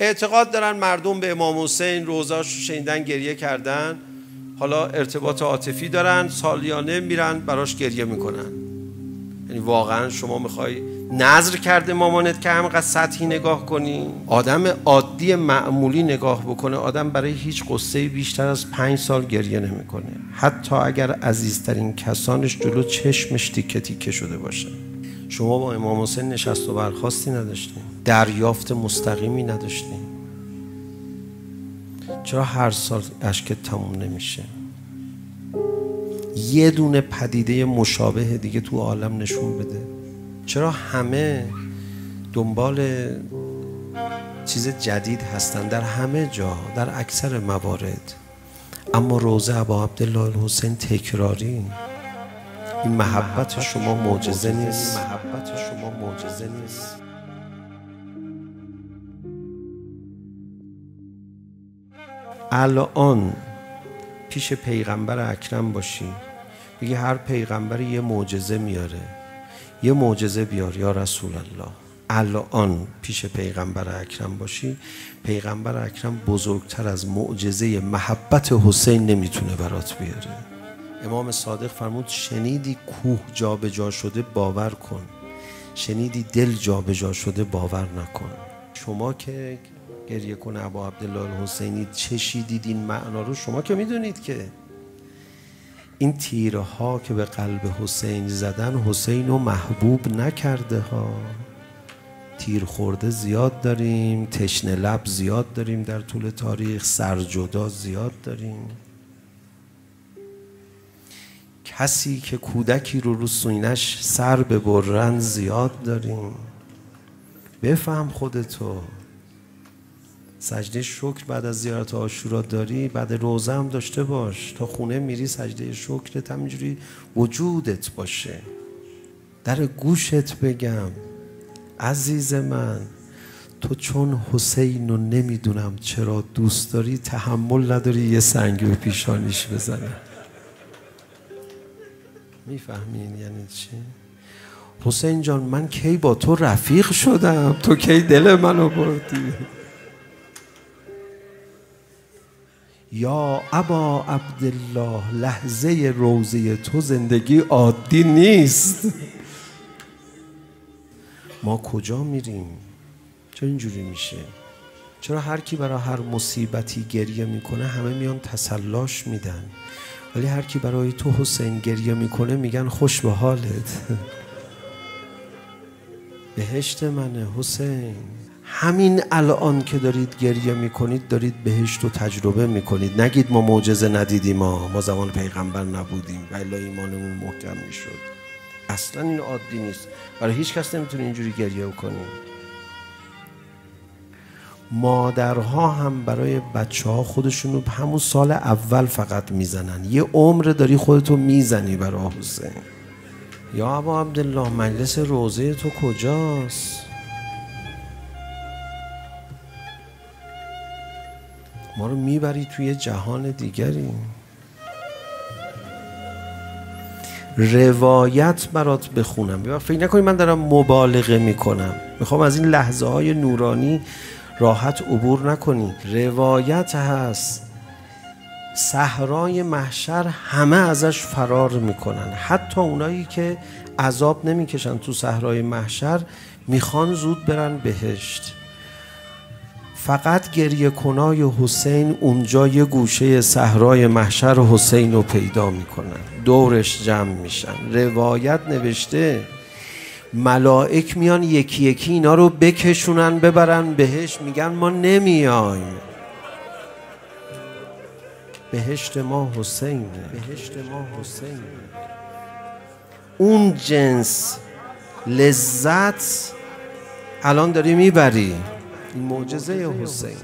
اعتقاد دارن مردم به امام حسین روضه‌اش رو شنیدن گریه کردن، حالا ارتباط عاطفی دارن، سالیانه میرن براش گریه میکنن. یعنی واقعا شما میخوای نذر کرده مامانت که همینقدر سطحی نگاه کنی؟ آدم عادی معمولی نگاه بکنه، آدم برای هیچ قصه‌ای بیشتر از 5 سال گریه نمیکنه، حتی اگر عزیزترین کسانش جلو چشمش تیکه تیکه شده باشه. شما با امام حسین نشست و برخاستی نداشتین، دریافت مستقیمی نداشتین. چرا هر سال اشکت تموم نمیشه؟ یه دونه پدیده مشابه دیگه تو عالم نشون بده. چرا همه دنبال چیز جدید هستن در همه جا، در اکثر موارد، اما روضه ابا عبدالله الحسین تکراری؟ این محبت شما معجزه نیست؟ محبت شما معجزه نیست؟ الان پیش پیغمبر اکرم باشی، بگی هر پیغمبر یه معجزه میاره، یه معجزه بیار یا رسول الله. الان پیش پیغمبر اکرم باشی، پیغمبر اکرم بزرگتر از معجزه محبت حسین نمیتونه برات بیاره. امام صادق فرمود شنیدی کوه جا به جا شده باور کن، شنیدی دل جا به جا شده باور نکن. شما که گریه کنه ابا عبدالله الحسینی چشیدید این معنا رو، شما که میدونید که این تیرها که به قلب حسین زدن حسین رو محبوب نکرده ها. تیر خورده زیاد داریم، تشنه لب زیاد داریم در طول تاریخ، سرجدا زیاد داریم. کسی که کودکی رو سینه‌اش سر ببرن زیاد داریم. بفهم خودتو. سجده شکر بعد از زیارت عاشورا داری، بعد روزه هم داشته باش، تا خونه میری سجده شکرت همینجوری وجودت باشه. در گوشت بگم عزیز من، تو چون حسین رو نمیدونم چرا دوست داری، تحمل نداری یه سنگ به پیشانیش بزنه. میفهمین یعنی چی؟ حسین جان من کی با تو رفیق شدم، تو کی دل منو بردی؟ یا ابا عبدالله لحظه روضه تو زندگی عادی نیست. ما کجا میریم؟ چرا اینجوری میشه؟ چرا هر کی برای هر مصیبتی گریه میکنه همه میان تسلاش میدن، ولی هر کی برای تو حسین گریه میکنه میگن خوش به حالت، بهشت منه حسین. همین الان که دارید گریه میکنید دارید بهشت رو تجربه میکنید. نگید ما معجزه ندیدیم، ما زمان پیغمبر نبودیم و الا ایمانمون محکم میشد. اصلا این عادی نیست، برای هیچ کس نمیتونه اینجوری گریه کنیم. مادرها هم برای بچه ها خودشونو همون سال اول فقط میزنن. یه عمر داری خودتو میزنی برای حسین. یا ابا عبدالله مجلس روضه تو کجاست؟ ما رو میبری توی جهان دیگری. روایت برات بخونم، فکر نکنی من دارم مبالغه میکنم، میخوام از این لحظه های نورانی راحت عبور نکنی. روایت هست صحرای محشر همه ازش فرار میکنن، حتی اونایی که عذاب نمیکشن تو صحرای محشر میخوان زود برن بهشت. فقط گریه کنای حسین اونجا یه گوشه صحرای محشر حسین رو پیدا میکنن، دورش جمع میشن. روایت نوشته ملائک میان یکی یکی اینا رو بکشونن ببرن بهشت، میگن ما نمیایم، بهشت ما حسینه، بهشت ما حسینه. اون جنس لذت الان داری میبری. این معجزه حسین.